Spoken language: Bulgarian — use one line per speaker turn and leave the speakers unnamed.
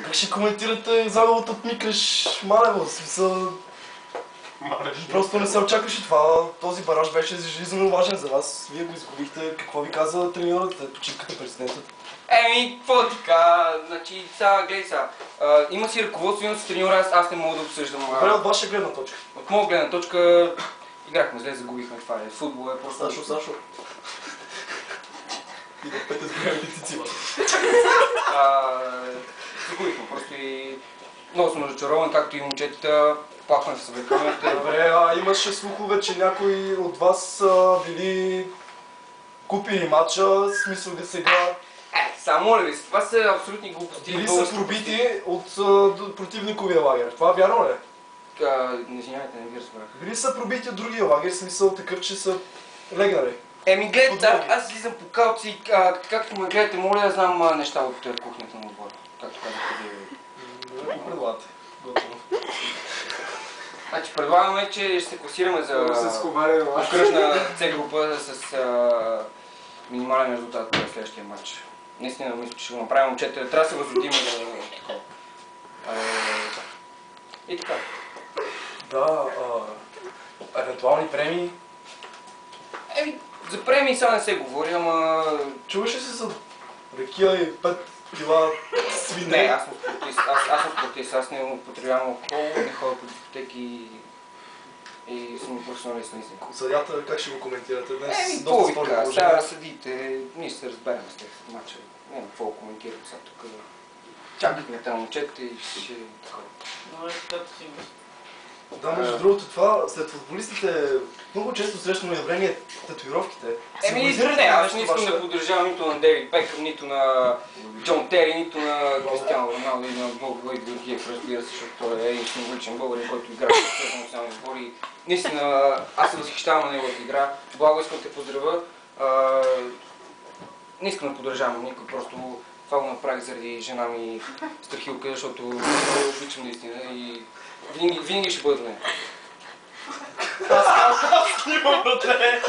Как ще коментирате загубата от Миклиш Малево? В смисъл... Просто не се очакваше това. Този бараж беше жизненно важен за вас. Вие го изгубихте. Какво ви каза треньорът? Почивката, президентът?
Какво така? Значи, сега, гледай сега. Има си ръководство, има си треньора, аз не мога да обсъждам.
Добре, от ваша гледна точка.
От моя гледна точка играхме зле, загубихме това. Футбол е просто...
Сашо. И да пете с големите цици.
Загубихме просто и... Много съм разочарован, както и момчетата. Плакваме в съблекамените.
Добре, имаше слухове, че някои от вас са били купили матча, в смисъл да се играят.
Само ли ви? Това са абсолютни глупости.
Били са пробити от противниковия лагер. Това вярно ли?
Извинявайте, не ви разбрах.
Били са пробити от другия лагер, в смисъл такъв, че са легнали.
Гледайте, аз слизам по калци, както ме гледате, моля да знам неща от кухнята на отбора. Както казахте вие.
Да го предлагате. Готово.
Значи предлагаме, че ще се класираме за окръжна С група с минимален резултат в следващия матч. Наистина мисля, че ще го направим, момчета. Трябва да се възродим за такова. И така.
Да, евентуални премии.
За премии сега не се говори, ама...
Чуваш ли се за ракия и 5 кила свине?
Не, аз съм спортист, аз не употребявам алкохол, не ходя по дискотеки и съм професионалист наистина.
Съдята как ще го коментирате днес?
Какво ви кажа, сега съдите, ние ще се разберем с тях в матча. Няма какво коментирам сега тук. Чакахме там момчета и ще такова.
Добре, както си мисля.
Да, между другото това, след футболистите много често срещано явление татуировките.
Не, аз не искам да поддържавам нито на Дейвид Бекъм, нито на Джон Тери, нито на Кристиано Роналдо и на много Георгиев, разбира се, защото той е един символичен българин, който играе в национални сбори. Наистина, аз се възхищавам на неговата игра. Благо искам да те поздравя. Не искам да поддържавам никой, просто това го направих заради жена ми Страхилка, защото много обичам наистина и винаги ще бъда на нея.
Аз снимам на те!